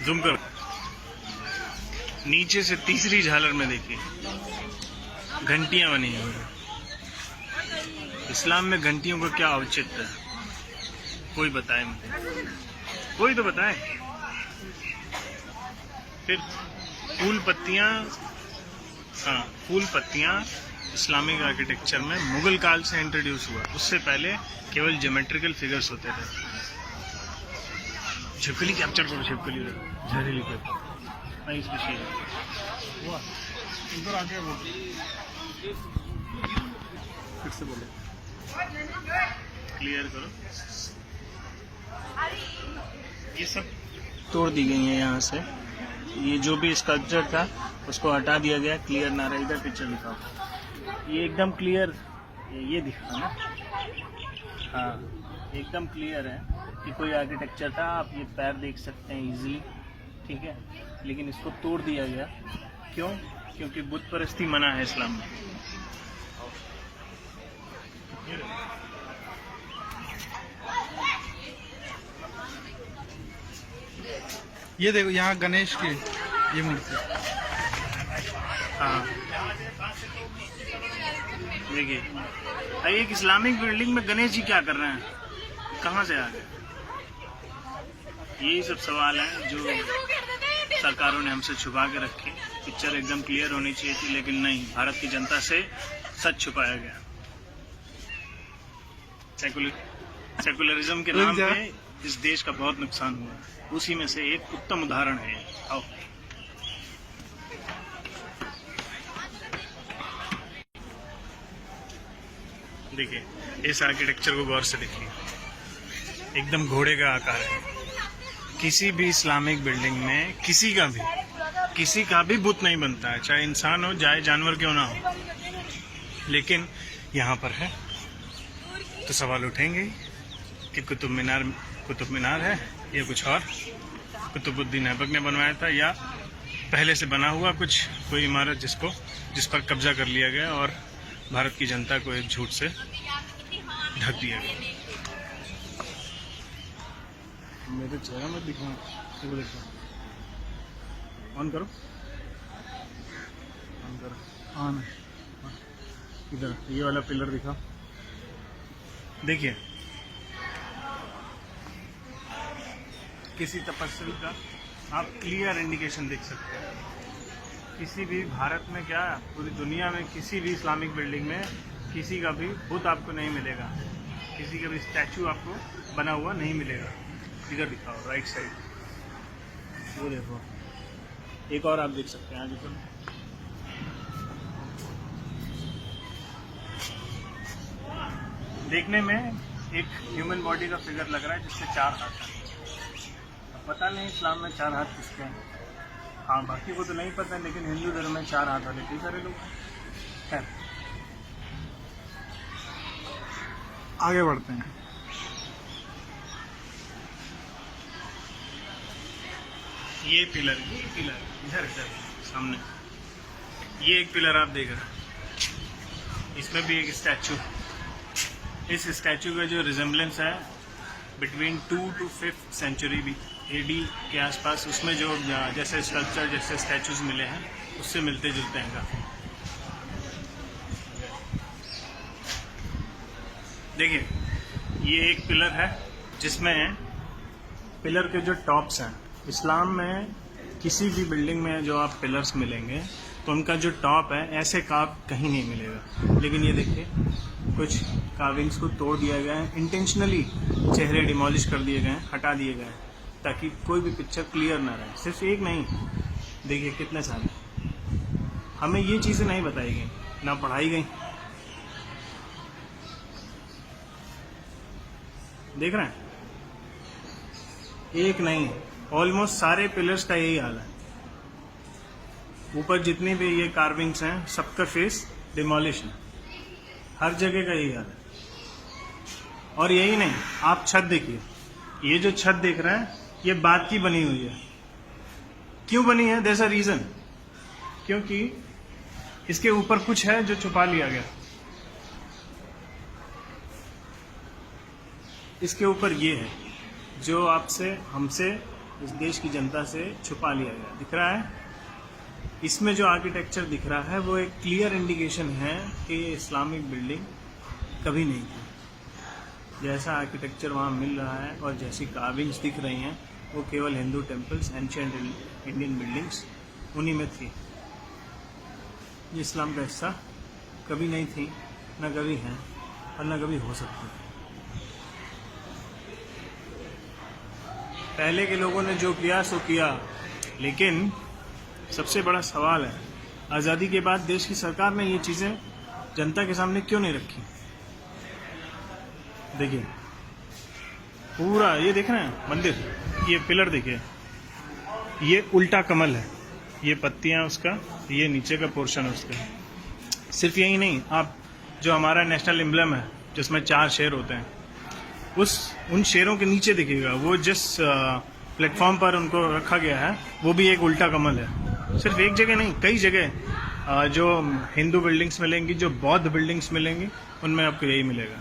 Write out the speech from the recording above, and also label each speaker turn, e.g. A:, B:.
A: Zoom करो। नीचे से तीसरी झालर में देखिए घंटियां बनी हुई हैं। इस्लाम में घंटियों का क्या औचित्य है, कोई बताए मुझे, कोई तो बताए। फिर फूल पत्तियां, हाँ फूल पत्तियां इस्लामिक आर्किटेक्चर में मुगल काल से इंट्रोड्यूस हुआ। उससे पहले केवल ज्योमेट्रिकल फिगर्स होते थे। छिपकली कैप्चर करो, छिपकली जहरीली पे नहीं स्पेशल हुआ इधर आके बोल, फिर से बोलो, क्लियर करो। ये सब तोड़ दी गई है यहाँ से। ये जो भी स्कल्पचर था उसको हटा दिया गया, क्लियर ना रहा। इधर पिक्चर दिखाओ, ये एकदम क्लियर, ये दिखा ना, हाँ एकदम क्लियर है कि कोई आर्किटेक्चर था। आप ये पैर देख सकते हैं इजीली, ठीक है। लेकिन इसको तोड़ दिया गया, क्यों? क्योंकि बुत परस्ती मना है इस्लाम में।
B: ये देखो यहाँ गणेश की ये मूर्ति,
A: हाँ देखिए, एक इस्लामिक बिल्डिंग में गणेश जी क्या कर रहे हैं, कहाँ से आ गए? यही सब सवाल हैं जो सरकारों ने हमसे छुपा के रखे। पिक्चर एकदम क्लियर होनी चाहिए थी, लेकिन नहीं, भारत की जनता से सच छुपाया गया। सेकुलरिज्म के नाम पे इस देश का बहुत नुकसान हुआ, उसी में से एक उत्तम उदाहरण है। आओ देखिए, इस आर्किटेक्चर को गौर से देखिए, एकदम घोड़े का आकार है। किसी भी इस्लामिक बिल्डिंग में किसी का भी बुत नहीं बनता है, चाहे इंसान हो चाहे जानवर क्यों ना हो। लेकिन यहाँ पर है तो सवाल उठेंगे कि कुतुब मीनार है या कुछ और, कुतुबुद्दीन ऐबक ने बनवाया था या पहले से बना हुआ कोई इमारत जिस पर कब्जा कर लिया गया और भारत की जनता को एक झूठ से ढक दिया गया। मेरे चेहरा मत दिखाओ, देखो, ऑन करो, ऑन। इधर ये वाला पिलर दिखाओ, देखिए किसी तपस्वी का आप क्लियर इंडिकेशन देख सकते हैं। किसी भी भारत में क्या, पूरी दुनिया में किसी भी इस्लामिक बिल्डिंग में किसी का भी बुत आपको नहीं मिलेगा, किसी का भी स्टैचू आपको बना हुआ नहीं मिलेगा। इधर दिखाओ, राइट साइड, वो देखो, एक और आप देख सकते हैं, आगे चलो। देखने में एक ह्यूमन बॉडी का फिगर लग रहा है जिससे 4 हाथ हैं। पता नहीं इस्लाम में 4 हाथ किसके हैं, हाँ बाकी को तो नहीं पता, लेकिन हिंदू धर्म में 4 हाथ वाले कई सारे लोग हैं।
B: आगे बढ़ते हैं।
A: ये पिलर इधर सामने, ये एक पिलर आप देख रहे हैं, इसमें भी एक स्टैचू। इस स्टैचू का जो रिजेम्बलेंस है बिटवीन 2 to 5th सेंचुरी भी AD के आसपास, उसमें जो जैसे स्कल्पचर जैसे स्टैचूज मिले हैं उससे मिलते जुलते हैं काफी। देखिए, ये एक पिलर है जिसमें पिलर के जो टॉप्स हैं, इस्लाम में किसी भी बिल्डिंग में जो आप पिलर्स मिलेंगे तो उनका जो टॉप है ऐसे कार्व कहीं नहीं मिलेगा। लेकिन ये देखिए, कुछ कार्विंग्स को तोड़ दिया गया है, इंटेंशनली चेहरे डिमोलिश कर दिए गए हैं, हटा दिए गए हैं, ताकि कोई भी पिक्चर क्लियर ना रहे। सिर्फ एक नहीं, देखिए कितने सारे। हमें ये चीज़ें नहीं बताई गई, ना पढ़ाई गई। देख रहे हैं, एक नहीं, ऑलमोस्ट सारे पिलर्स का यही हाल है। ऊपर जितनी भी ये कार्विंग्स हैं सबका फेस डिमोलिश है, हर जगह का यही हाल है। और यही नहीं, आप छत देखिए, ये जो छत देख रहे हैं ये बात की बनी हुई है। क्यों बनी है? देयर इज अ रीजन, क्योंकि इसके ऊपर कुछ है जो छुपा लिया गया। इसके ऊपर ये है जो आपसे हमसे इस देश की जनता से छुपा लिया गया। दिख रहा है, इसमें जो आर्किटेक्चर दिख रहा है वो एक क्लियर इंडिकेशन है कि ये इस्लामिक बिल्डिंग कभी नहीं थी। जैसा आर्किटेक्चर वहाँ मिल रहा है और जैसी कार्विंग्स दिख रही हैं वो केवल Hindu temples, ancient Indian buildings उन्हीं में थी। ये इस्लाम का हिस्सा कभी नहीं थी, न कभी हैं और न कभी हो सकती। पहले के लोगों ने जो किया सो किया, लेकिन सबसे बड़ा सवाल है आज़ादी के बाद देश की सरकार ने ये चीज़ें जनता के सामने क्यों नहीं रखी। देखिए पूरा ये देख रहे हैं मंदिर, ये पिलर देखिए, ये उल्टा कमल है, ये पत्तियां उसका, ये नीचे का पोर्शन है उसका। सिर्फ यही नहीं, आप जो हमारा नेशनल एम्ब्लम है जिसमें 4 शेर होते हैं, उन शेरों के नीचे देखिएगा, वो जिस प्लेटफॉर्म पर उनको रखा गया है वो भी एक उल्टा कमल है। सिर्फ एक जगह नहीं, कई जगह जो हिंदू बिल्डिंग्स मिलेंगी, जो बौद्ध बिल्डिंग्स मिलेंगी, उनमें आपको यही मिलेगा।